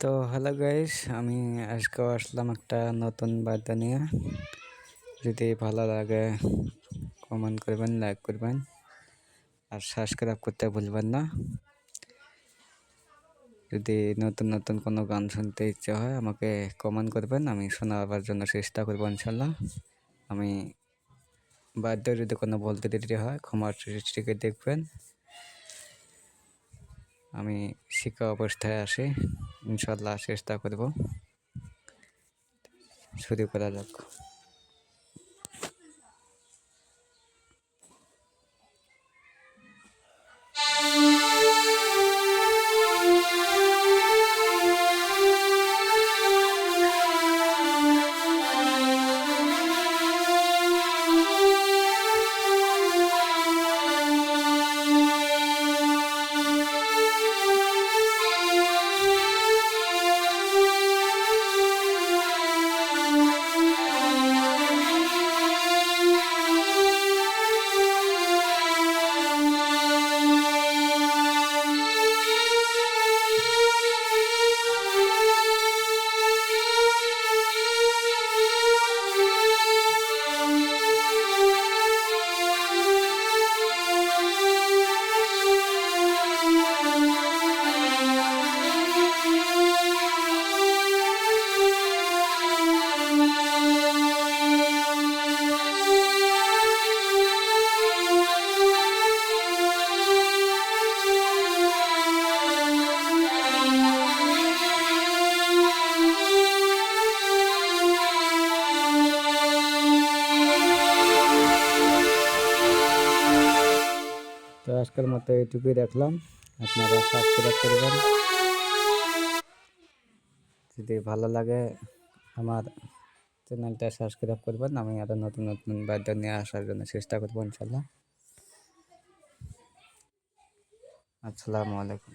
তো hello guys, আমি আজকেও আসলাম একটা নতুন বার্তা নিয়ে। যদি ভালো লাগে কমেন্ট করবেন, লাইক করবেন আর সাবস্ক্রাইব করতে ভুলবেন না। যদি নতুন নতুন কোনো গান শুনতে ইচ্ছে হয় আমাকে কমেন্ট করবেন, আমি শোনাবার জন্য চেষ্টা করবো ইনশাল্লাহ। আমি বার্তা যদি কোনো বলতে দেরি হয় ক্ষমার দৃষ্টিতে দেখবেন। আমি শিক্ষা অবস্থায় আছি, ইনশাল্লাহ চেষ্টা করব। শুরু করা যাক। তো আজকের মতো এইটুকুই রাখলাম। আপনারা সাবস্ক্রাইব করবেন। যদি ভালো লাগে আমার চ্যানেলটা সাবস্ক্রাইব করবেন। আমি আরও নতুন নতুন বার্তা নিয়ে আসার জন্য চেষ্টা করবো ইনশাল্লাহ। আসসালামু আলাইকুম।